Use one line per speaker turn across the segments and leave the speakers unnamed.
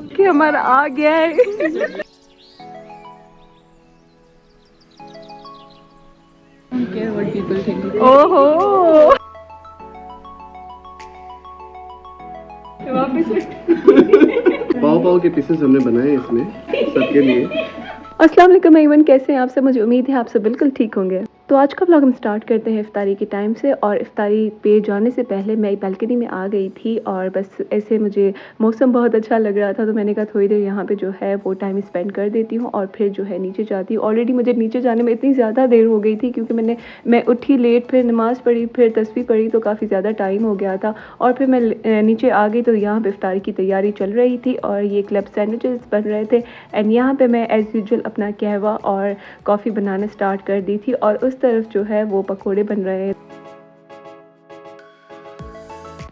कि हमारा आ गया है।
care what people think.
ओहो वापस
पाव पाव के पीसेस हमने बनाए इसमें सबके लिए।
अस्सलाम वालेकुम एवरीवन, कैसे हैं आप सब। मुझे उम्मीद है आप सब बिल्कुल ठीक होंगे। तो आज का व्लॉग हम स्टार्ट करते हैं इफ्तारी के टाइम से। और इफ्तारी पे जाने से पहले मैं बालकनी में आ गई थी और बस ऐसे मुझे मौसम बहुत अच्छा लग रहा था, तो मैंने कहा थोड़ी देर यहाँ पे जो है वो टाइम स्पेंड कर देती हूँ और फिर जो है नीचे जाती हूँ। ऑलरेडी मुझे नीचे जाने में इतनी ज़्यादा देर हो गई थी क्योंकि मैं उठी लेट, फिर नमाज़ पढ़ी, फिर तस्बीह पढ़ी, तो काफ़ी ज़्यादा टाइम हो गया था। और फिर मैं नीचे आ गई तो यहाँ पर इफ्तारी की तैयारी चल रही थी और ये क्लब सैंडविचेस बन रहे थे। एंड यहाँ पर मैं एज़ यूजुअल अपना कहवा और कॉफ़ी बनाना स्टार्ट कर दी थी और उस तरफ जो है वो पकोड़े बन रहे हैं।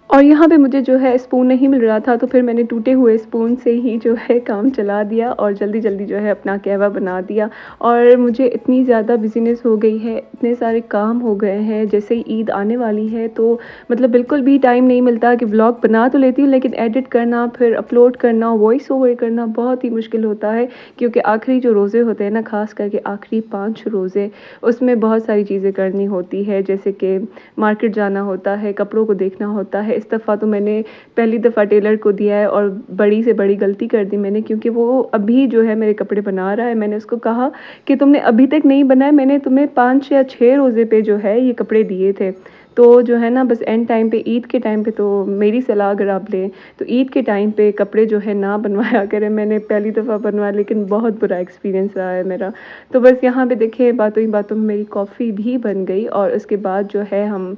और यहाँ पे मुझे जो है स्पून नहीं मिल रहा था, तो फिर मैंने टूटे हुए स्पून से ही जो है काम चला दिया और जल्दी जल्दी जो है अपना कहवा बना दिया। और मुझे इतनी ज़्यादा बिज़ीनेस हो गई है, इतने सारे काम हो गए हैं, जैसे ही ईद आने वाली है तो मतलब बिल्कुल भी टाइम नहीं मिलता कि व्लॉग बना तो लेती हूँ लेकिन एडिट करना, फिर अपलोड करना, वॉइस ओवर करना बहुत ही मुश्किल होता है। क्योंकि आखिरी जो रोज़े होते हैं ना, ख़ास करके आखिरी 5 रोज़े, उसमें बहुत सारी चीज़ें करनी होती है, जैसे कि मार्केट जाना होता है, कपड़ों को देखना होता है। इस दफ़ा तो मैंने पहली दफ़ा टेलर को दिया है और बड़ी से बड़ी गलती कर दी मैंने, क्योंकि वो अभी जो है मेरे कपड़े बना रहा है। मैंने उसको कहा कि तुमने अभी तक नहीं बनाए, मैंने तुम्हें 5 या 6 रोज़े पे जो है ये कपड़े दिए थे। तो जो है ना, बस एंड टाइम पे, ईद के टाइम पे, तो मेरी सलाह अगर आप लें तो ईद के टाइम पे कपड़े जो है ना बनवाया करें। मैंने पहली दफ़ा बनवाया लेकिन बहुत बुरा एक्सपीरियंस रहा है मेरा। तो बस यहाँ पे देखिए, बातों ही बातों में मेरी कॉफ़ी भी बन गई और उसके बाद जो है हम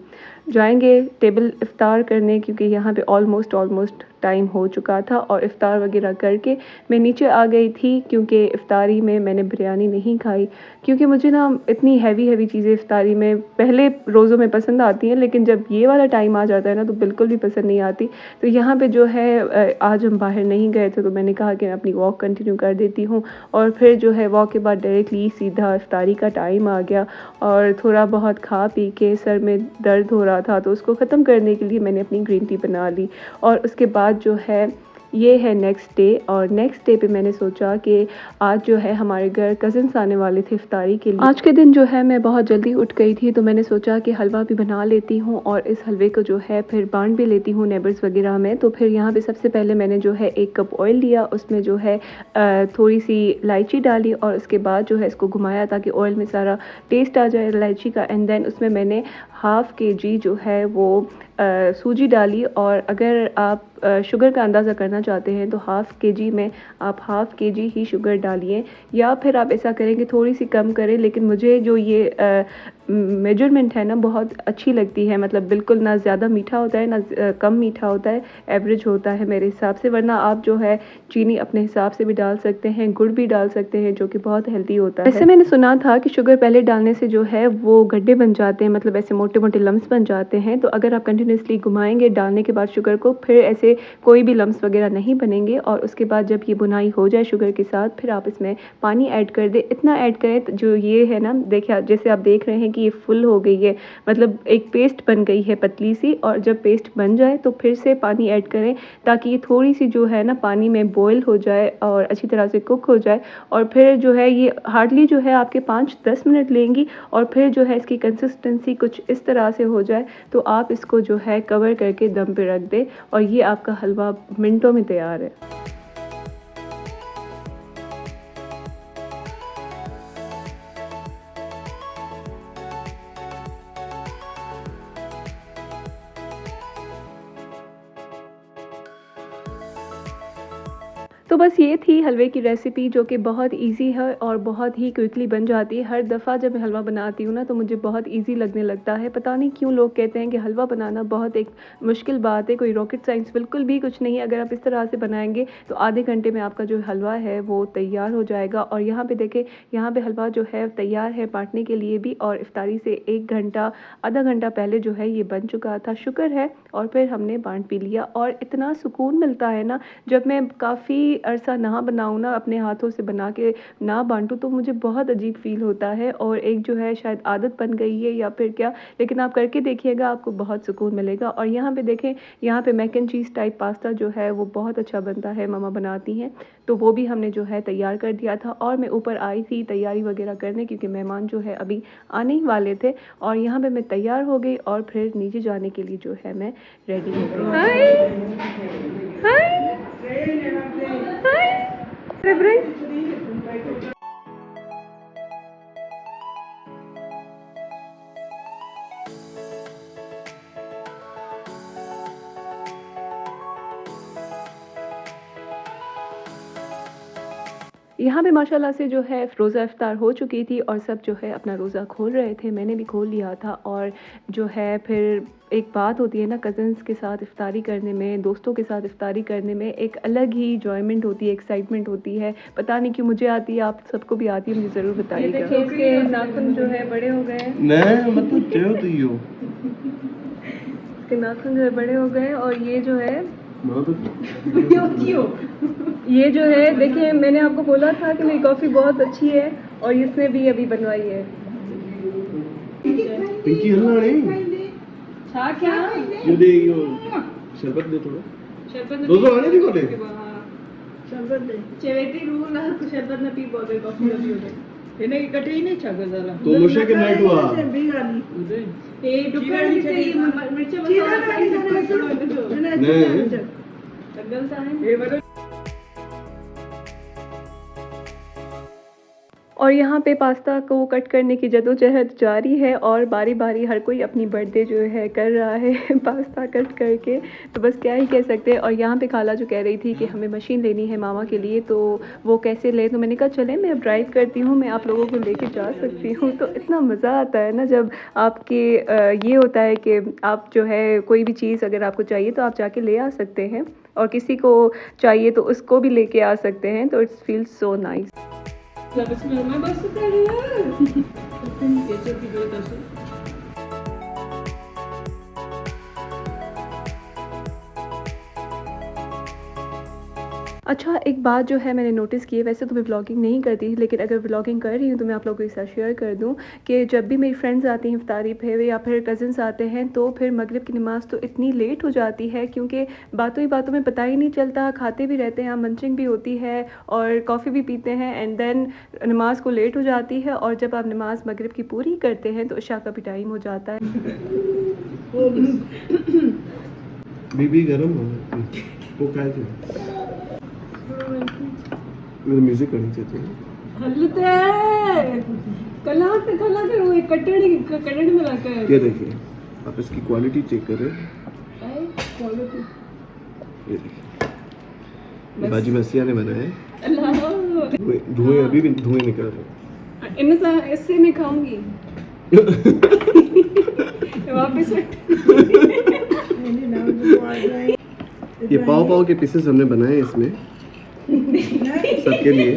जाएंगे टेबल इफ़्तार करने, क्योंकि यहाँ पे ऑलमोस्ट टाइम हो चुका था। और इफ़्तार वगैरह करके मैं नीचे आ गई थी, क्योंकि इफ़्तारी में मैंने बिरयानी नहीं खाई, क्योंकि मुझे ना इतनी हैवी चीज़ें इफ़्तारी में पहले रोज़ों में पसंद आती हैं, लेकिन जब ये वाला टाइम आ जाता है ना तो बिल्कुल भी पसंद नहीं आती। तो यहाँ पे जो है आज हम बाहर नहीं गए थे, तो मैंने कहा कि मैं अपनी वॉक कंटिन्यू कर देती हूँ। और फिर जो है वॉक के बाद डायरेक्टली सीधा इफ़्तारी का टाइम आ गया और थोड़ा बहुत खा पी के सर में दर्द हो रहा था, तो उसको ख़त्म करने के लिए मैंने अपनी ग्रीन टी बना ली। और उसके बाद जो है ये है नेक्स्ट डे। और नेक्स्ट डे पे मैंने सोचा कि आज जो है हमारे घर कज़न्स आने वाले थे इफ्तारी के लिए। आज के दिन जो है मैं बहुत जल्दी उठ गई थी, तो मैंने सोचा कि हलवा भी बना लेती हूँ और इस हलवे को जो है फिर बांट भी लेती हूँ नेबर्स वगैरह में। तो फिर यहाँ पे सबसे पहले मैंने जो है 1 कप ऑयल लिया, उसमें जो है थोड़ी सी इलायची डाली और उसके बाद जो है इसको घुमाया ताकि ऑयल में सारा टेस्ट आ जाए इलायची का। एंड देन उसमें मैंने हाफ़ kg जो है वो सूजी डाली। और अगर आप शुगर का अंदाज़ा करना चाहते हैं तो हाफ़ kg में आप हाफ़ kg ही शुगर डालिए, या फिर आप ऐसा करें कि थोड़ी सी कम करें। लेकिन मुझे जो ये मेजरमेंट है ना बहुत अच्छी लगती है, मतलब बिल्कुल ना ज़्यादा मीठा होता है ना कम मीठा होता है, एवरेज होता है मेरे हिसाब से। वरना आप जो है चीनी अपने हिसाब से भी डाल सकते हैं, गुड़ भी डाल सकते हैं, जो कि बहुत हेल्दी होता है। वैसे मैंने सुना था कि शुगर पहले डालने से जो है वो गड्ढे बन जाते हैं, मतलब ऐसे मोटे मोटे लम्स बन जाते हैं। तो अगर आप कंटिन्यूसली घुमाएंगे डालने के बाद शुगर को, फिर ऐसे कोई भी लम्स वगैरह नहीं बनेंगे। और उसके बाद जब ये बुनाई हो जाए शुगर के साथ, फिर आप इसमें पानी ऐड कर दें। इतना ऐड करें जो ये है ना, देखिए जैसे आप देख रहे हैं कि ये फुल हो गई है, मतलब एक पेस्ट बन गई है पतली सी। और जब पेस्ट बन जाए तो फिर से पानी ऐड करें ताकि ये थोड़ी सी जो है ना पानी में बॉयल हो जाए और अच्छी तरह से कुक हो जाए। और फिर जो है ये हार्डली जो है आपके 5-10 मिनट लेंगी और फिर जो है इसकी कंसिस्टेंसी कुछ इस तरह से हो जाए तो आप इसको जो है कवर करके दम पे रख दें और ये आपका हलवा मिनटों में तैयार है। तो बस ये थी हलवे की रेसिपी, जो कि बहुत इजी है और बहुत ही क्विकली बन जाती है। हर दफ़ा जब मैं हलवा बनाती हूँ ना तो मुझे बहुत इजी लगने लगता है। पता नहीं क्यों लोग कहते हैं कि हलवा बनाना बहुत एक मुश्किल बात है, कोई रॉकेट साइंस बिल्कुल भी कुछ नहीं है। अगर आप इस तरह से बनाएंगे तो आधे घंटे में आपका जो हलवा है वो तैयार हो जाएगा। और यहाँ पे देखें, यहाँ पे हलवा जो है तैयार है बांटने के लिए भी, और इफ्तारी से 1 घंटा आधा घंटा पहले जो है ये बन चुका था, शुक्र है। और फिर हमने बांट भी लिया और इतना सुकून मिलता है ना, जब मैं काफ़ी अरसा ना बनाऊँ ना, अपने हाथों से बना के ना बाँटूँ तो मुझे बहुत अजीब फ़ील होता है और एक जो है शायद आदत बन गई है या फिर क्या, लेकिन आप करके देखिएगा आपको बहुत सुकून मिलेगा। और यहाँ पे देखें, यहाँ पे mac and cheese type pasta जो है वो बहुत अच्छा बनता है, मम्मा बनाती हैं। तो वो भी हमने जो है तैयार कर दिया था और मैं ऊपर आई थी तैयारी वगैरह करने क्योंकि मेहमान जो है अभी आने ही वाले थे। और यहाँ पे मैं तैयार हो गई और फिर नीचे जाने के लिए जो है मैं रेडी हो गई। हाय हाय हाय। यहाँ पे माशाल्लाह से जो है रोज़ा इफ्तार हो चुकी थी और सब जो है अपना रोज़ा खोल रहे थे, मैंने भी खोल लिया था। और जो है फिर एक बात होती है ना, कज़न्स के साथ इफ्तारी करने में, दोस्तों के साथ इफ्तारी करने में एक अलग ही एन्जॉयमेंट होती है, एक्साइटमेंट होती है। पता नहीं क्यों मुझे आती है, आप सबको भी आती है, मुझे ज़रूर बताइएगा।
देखिए इसके नाखून जो है बड़े हो गए हैं।
नहीं मतलब क्या होती हो?
इसके नाखून जो है बड़े हो गए और ये जो है
क्यों?
ये जो है देखिए, मैंने आपको बोला था कि मेरी कॉफ़ी बहुत अच्छी है और इसने भी अभी बनवाई है।
पिंकी हल्ला नहीं
था क्या?
ये दे यो शरबत दे थोड़ा।
शरबत
दो आने दी कोले
शरबत दे चेवेती रूल ना शरबत ना पी बोले कॉफी ना पियो એને કટે નહીં છગર દાલા
तो मुशे के नाइट हुआ
એ ડુકર ની છે મિર્ચે મસાલા ખાઈ सकते
नहीं
ગલતા है એ બરો।
और यहाँ पे पास्ता को कट करने की जद्दोजहद जारी है और बारी बारी हर कोई अपनी बर्थडे जो है कर रहा है पास्ता कट करके। तो बस क्या ही कह सकते हैं। और यहाँ पे खाला जो कह रही थी कि हमें मशीन लेनी है मामा के लिए, तो वो कैसे लें, तो मैंने कहा चलें मैं अब ड्राइव करती हूँ, मैं आप लोगों को लेके जा सकती हूँ। तो इतना मज़ा आता है ना जब आपके ये होता है कि आप जो है कोई भी चीज़ अगर आपको चाहिए तो आप जाके ले आ सकते हैं और किसी को चाहिए तो उसको भी लेके आ सकते हैं। तो it's feels so nice.
Labas मैं बस कर रहा ये चलती गई तो
अच्छा, एक बात जो है मैंने नोटिस की है, वैसे तो मैं व्लॉगिंग नहीं करती लेकिन अगर व्लॉगिंग कर रही हूँ तो मैं आप लोगों के साथ शेयर कर दूँ कि जब भी मेरी फ्रेंड्स आती हैं इफ्तारी पे या फिर कज़न्स आते हैं तो फिर मगरिब की नमाज़ तो इतनी लेट हो जाती है क्योंकि बातों ही बातों में पता ही नहीं चलता, खाते भी रहते हैं, मंचिंग भी होती है और कॉफ़ी भी पीते हैं एंड देन नमाज़ को लेट हो जाती है। और जब आप नमाज़ मगरिब की पूरी करते हैं तो इशा का भी टाइम हो जाता है।
बीबी गरम हो जाती है वो क्या है मेरे म्यूजिक करनी चाहिए
हल्लते कला पे कला कर वो कटड़ी में लाकर
ये देखिए आप इसकी क्वालिटी चेक करें।
क्वालिटी
ये देखिए बाजी मसीहा ने बनाया है।
अल्लाह
धुएं अभी भी धुएं निकल रहे हैं।
इनसे इससे नहीं खाऊंगी वापस
ये पाव पाव के पीसेस हमने बनाए इसमें सबके लिए।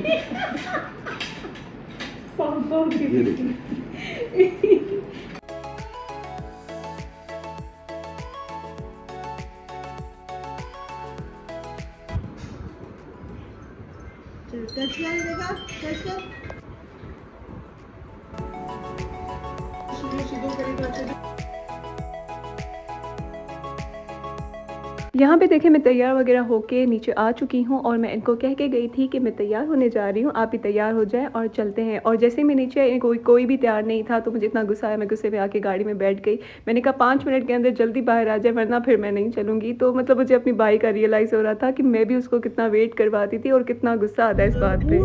ये देखिए
यहाँ पे देखें मैं तैयार वगैरह होके नीचे आ चुकी हूँ और मैं इनको कह के गई थी कि मैं तैयार होने जा रही हूँ, आप भी तैयार हो जाएं और चलते हैं। और जैसे ही मैं नीचे आई कोई भी तैयार नहीं था तो मुझे इतना गुस्सा आया, मैं गुस्से में आके गाड़ी में बैठ गई। मैंने कहा 5 मिनट के अंदर जल्दी बाहर आ जाए वरना फिर मैं नहीं चलूँगी। तो मतलब मुझे अपनी बाई का रियलाइज़ हो रहा था कि मैं भी उसको कितना वेट करवाती थी और कितना गुस्सा आता है इस बात पर।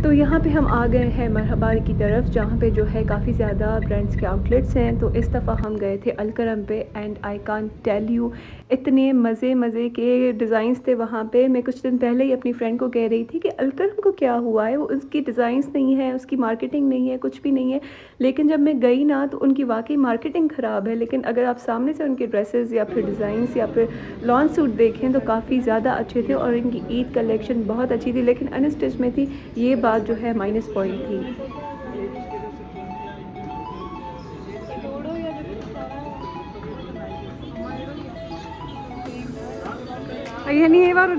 तो यहाँ पे हम आ गए हैं मरहबा की तरफ जहाँ पे जो है काफ़ी ज़्यादा ब्रांड्स के आउटलेट्स हैं। तो इस दफ़ा हम गए थे अलकरम पे and I can't tell you इतने मज़े के डिज़ाइंस थे वहाँ पे। मैं कुछ दिन पहले ही अपनी फ्रेंड को कह रही थी कि अलकरम को क्या हुआ है, वो उसकी डिज़ाइंस नहीं है, उसकी मार्केटिंग नहीं है, कुछ भी नहीं है। लेकिन जब मैं गई ना तो उनकी वाकई मार्केटिंग ख़राब है, लेकिन अगर आप सामने से उनके ड्रेसेस या फिर डिज़ाइंस या फिर लॉन सूट देखें तो काफ़ी ज़्यादा अच्छे थे और इनकी ईद कलेक्शन बहुत अच्छी थी लेकिन अनस्टिच में थी। ये बात जो है माइनस पॉइंट थी।
ये नहीं है वारो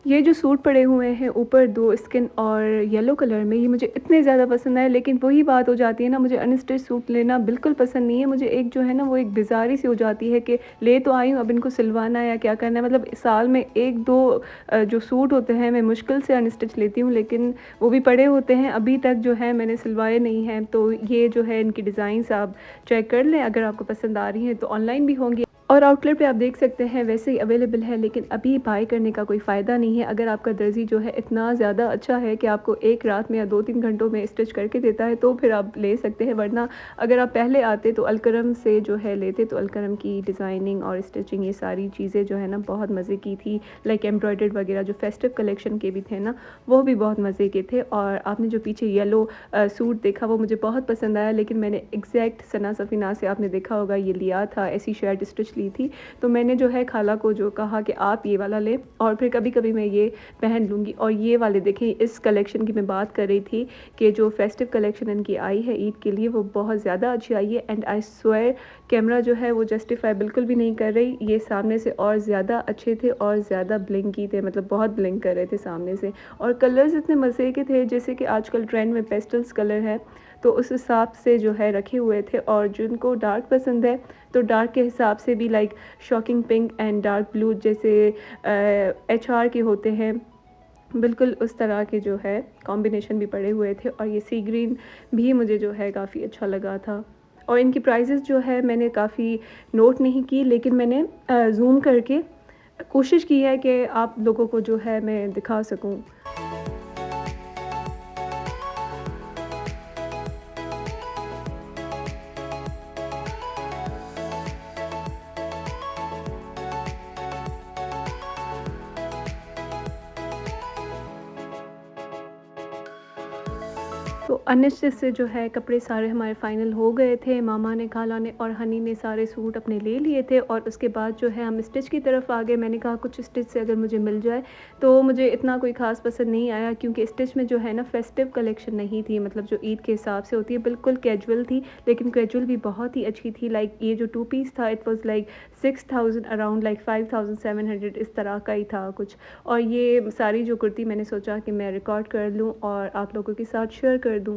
ये जो सूट पड़े हुए हैं ऊपर 2 स्किन और येलो कलर में, ये मुझे इतने ज़्यादा पसंद आए, लेकिन वही बात हो जाती है ना, मुझे अनस्टिच सूट लेना बिल्कुल पसंद नहीं है। मुझे एक जो है ना वो एक बेजारी सी हो जाती है कि ले तो आई हूँ, अब इनको सिलवाना है या क्या करना है। मतलब साल में 1-2 जो सूट होते हैं मैं मुश्किल से अनस्टिच लेती हूँ, लेकिन वो भी पड़े होते हैं, अभी तक जो है मैंने सिलवाए नहीं हैं। तो ये जो है इनकी डिज़ाइंस आप चेक कर लें, अगर आपको पसंद आ रही हैं तो ऑनलाइन भी होंगी और आउटलेट पे आप देख सकते हैं वैसे ही अवेलेबल है, लेकिन अभी बाय करने का कोई फ़ायदा नहीं है। अगर आपका दर्जी जो है इतना ज़्यादा अच्छा है कि आपको एक रात में या 2-3 घंटों में स्टिच करके देता है तो फिर आप ले सकते हैं, वरना अगर आप पहले आते तो अलकरम से जो है लेते तो अलकरम की डिज़ाइनिंग और स्टिचिंग ये सारी चीज़ें जो है ना बहुत मज़े की थी। लाइक एम्ब्रॉयडर्ड वगैरह जो फेस्टिव कलेक्शन के भी थे ना वो भी बहुत मज़े के थे। और आपने जो पीछे येलो सूट देखा वो मुझे बहुत पसंद आया, लेकिन मैंने एग्जैक्ट सना सफ़ीना से आपने देखा होगा ये लिया था, ऐसी शर्ट स्टिच ली थी। तो मैंने जो है खाला को जो कहा कि आप ये वाला लें और फिर कभी कभी मैं ये पहन लूँगी। और ये वाले देखें, इस कलेक्शन की मैं बात कर रही थी कि जो फेस्टिव कलेक्शन इनकी आई है ईद के लिए वो बहुत ज़्यादा अच्छी आई है। एंड आई स्वेयर कैमरा जो है वो जस्टिफाई बिल्कुल भी नहीं कर रही, ये सामने से और ज़्यादा अच्छे थे और ज़्यादा ब्लिंकी थे, मतलब बहुत ब्लिंक कर रहे थे सामने से। और कलर्स इतने मज़े के थे, जैसे कि आजकल ट्रेंड में पेस्टल्स कलर है तो उस हिसाब से जो है रखे हुए थे। और जिनको डार्क पसंद है तो डार्क के हिसाब से भी like shocking pink and dark blue जैसे HR के होते हैं, बिल्कुल उस तरह के जो है कॉम्बिनेशन भी पड़े हुए थे। और ये सी ग्रीन भी मुझे जो है काफ़ी अच्छा लगा था। और इनकी प्राइसेस जो है मैंने काफ़ी नोट नहीं की, लेकिन मैंने जूम करके कोशिश की है कि आप लोगों को जो है मैं दिखा सकूं। तो अनिश्चित से जो है कपड़े सारे हमारे फ़ाइनल हो गए थे। मामा ने, खाला ने और हनी ने सारे सूट अपने ले लिए थे और उसके बाद जो है हम स्टिच की तरफ आ गए। मैंने कहा कुछ स्टिच से अगर मुझे मिल जाए, तो मुझे इतना कोई ख़ास पसंद नहीं आया क्योंकि स्टिच में जो है ना फेस्टिव कलेक्शन नहीं थी, मतलब जो ईद के हिसाब से होती है, बिल्कुल कैजुअल थी। लेकिन कैजुअल भी बहुत ही अच्छी थी। लाइक ये जो 2 पीस था it was like 6000 around, like 5700 इस तरह का ही था कुछ। और ये सारी जो कुर्ती मैंने सोचा कि मैं रिकॉर्ड कर लूँ और आप लोगों के साथ शेयर कर दूँ।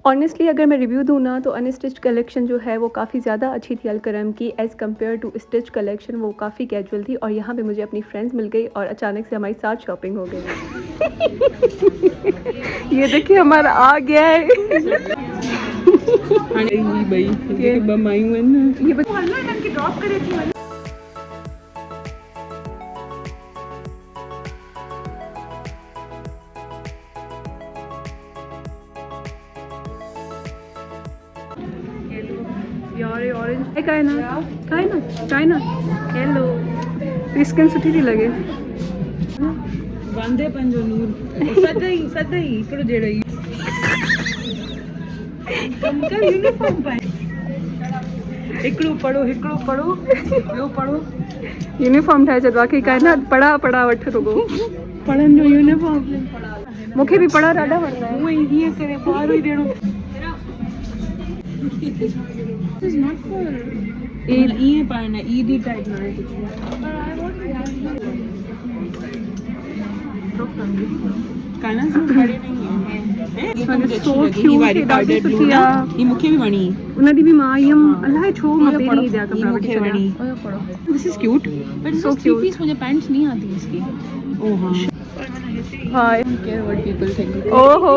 ऑनेस्टली अगर मैं रिव्यू दूँ ना तो अनस्टिच कलेक्शन जो है वो काफ़ी ज़्यादा अच्छी थी अलकरम की as compare to stitch collection. वो काफ़ी कैजुअल थी और यहाँ पे मुझे अपनी फ्रेंड्स मिल गई और अचानक से हमारी साथ शॉपिंग हो गई। ये देखिए हमारा आ गया है। ये ड्रॉप करे थी। यार ऑरेंज है कायना हेलो स्किन सुठी थी लगे
वांदे पंजो नूर सदाई इकड़ो जेड़ो कमका यूनिफॉर्म पाए हिकड़ो पढ़ो ॿियो पढ़ो
यूनिफॉर्म ठाहे छॾ बाक़ी कायना पढ़ा वठ रुगो
पढ़न जो यूनिफॉर्म
मूंखे बि पढ़ा ॾाढा वणंदा आहिनि।
उहे हीअं करे ॿार ई ॾियणो is not for ईद ये पाना ईदी टाइप ना है कुछ काना से खड़े नहीं है ये
so cute
ये ॾाढी सुठी आहे ये मूंखे भी वणी
उन दी बि मां आयम अलाए छो मां पहिरीं जा कपड़ा
मूंखे वणी this is cute but
so cute
piece मुझे पैंट्स नहीं आती इसकी ओ हां
hi
care what people think
ओहो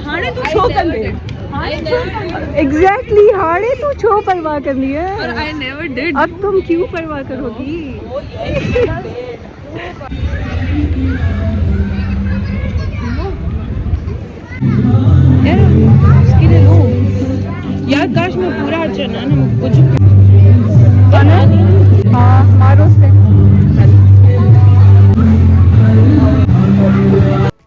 हाणे तू छो कंदे
एग्जैक्टली हाड़े तू छो परवाह कर ली है
और I never did.
अब तुम क्यों परवाह करोगी
इसके लिए लो यार, काश मैं पूरा चना ना कुछ
हाँ मारो से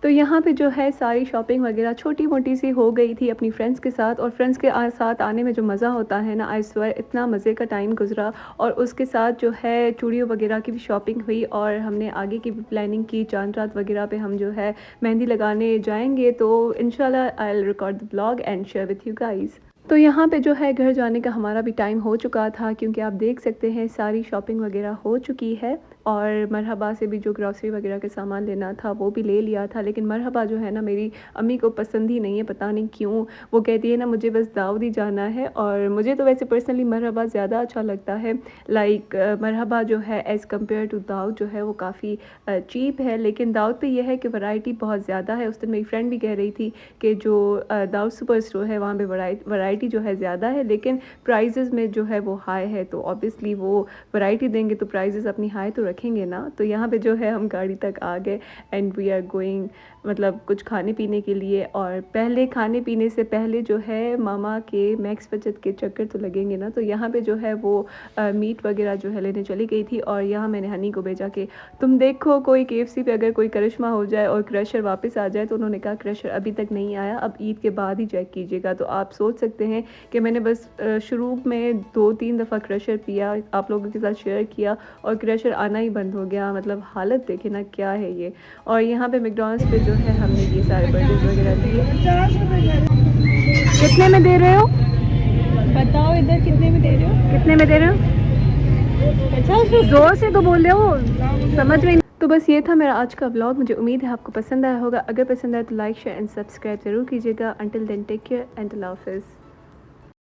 तो यहाँ पे जो है सारी शॉपिंग वगैरह छोटी मोटी सी हो गई थी अपनी फ्रेंड्स के साथ। और फ्रेंड्स के साथ आने में जो मज़ा होता है ना, आई स्वेयर इतना मज़े का टाइम गुजरा। और उसके साथ जो है चूड़ियों वगैरह की भी शॉपिंग हुई और हमने आगे की भी प्लानिंग की। चांद रात वगैरह पे हम जो है मेहंदी लगाने जाएंगे, तो इंशाल्लाह I will record the blog and share with you guys. तो यहाँ पे जो है घर जाने का हमारा भी टाइम हो चुका था, क्योंकि आप देख सकते हैं सारी शॉपिंग वगैरह हो चुकी है। और मरहबा से भी जो ग्रॉसरी वगैरह के सामान लेना था वो भी ले लिया था। लेकिन मरहबा जो है ना मेरी अम्मी को पसंद ही नहीं है, पता नहीं क्यों। वो कहती है ना मुझे बस दाऊद ही जाना है। और मुझे तो वैसे पर्सनली मरहबा ज़्यादा अच्छा लगता है। लाइक मरहबा जो है एज़ कम्पेयर टू दाऊद जो है वो काफ़ी चीप है। लेकिन दाऊद पे यह है कि वैरायटी बहुत ज़्यादा है। उस दिन मेरी फ्रेंड भी कह रही थी कि जो दाऊद सुपर स्टोर है वहाँ पे वैरायटी जो है ज़्यादा है, लेकिन प्राइजेज़ में जो है वो हाई है। तो ऑब्वियसली वो वैरायटी देंगे तो प्राइजेज़ अपनी हाई तो रखेंगे ना। तो यहाँ पे जो है हम गाड़ी तक आ गए एंड वी आर गोइंग मतलब कुछ खाने पीने के लिए। और पहले खाने पीने से पहले जो है मामा के मैक्स बचत के चक्कर तो लगेंगे ना। तो यहाँ पे जो है वो मीट वगैरह जो है लेने चली गई थी। और यहाँ मैंने हनी को भेजा कि तुम देखो कोई KFC पे अगर कोई करिश्मा हो जाए और क्रशर वापस आ जाए। तो उन्होंने कहा क्रशर अभी तक नहीं आया, अब ईद के बाद ही चेक कीजिएगा। तो आप सोच सकते हैं कि मैंने बस शुरू में 2-3 दफ़ा क्रशर पिया, आप लोगों के साथ शेयर किया और क्रशर आना ही बंद हो गया। मतलब हालत देखे ना क्या है ये। और यहाँ पे मैकडॉनल्ड्स पे जो है हमने ये सारे बर्गर्स वगैरह लिए। कितने में दे रहे हो?
बताओ इधर कितने में दे रहे हो?
कितने में दे रहे हो?
50
जोर से तो बोल रहे हो, समझ में। तो बस ये था मेरा आज का व्लॉग। मुझे उम्मीद है आपको पसंद आया होगा। अगर पसंद आया तो लाइक शेयर एंड सब्सक्राइब ज़रूर कीजिएगा। Until then take care and अल्लाह हाफिज़।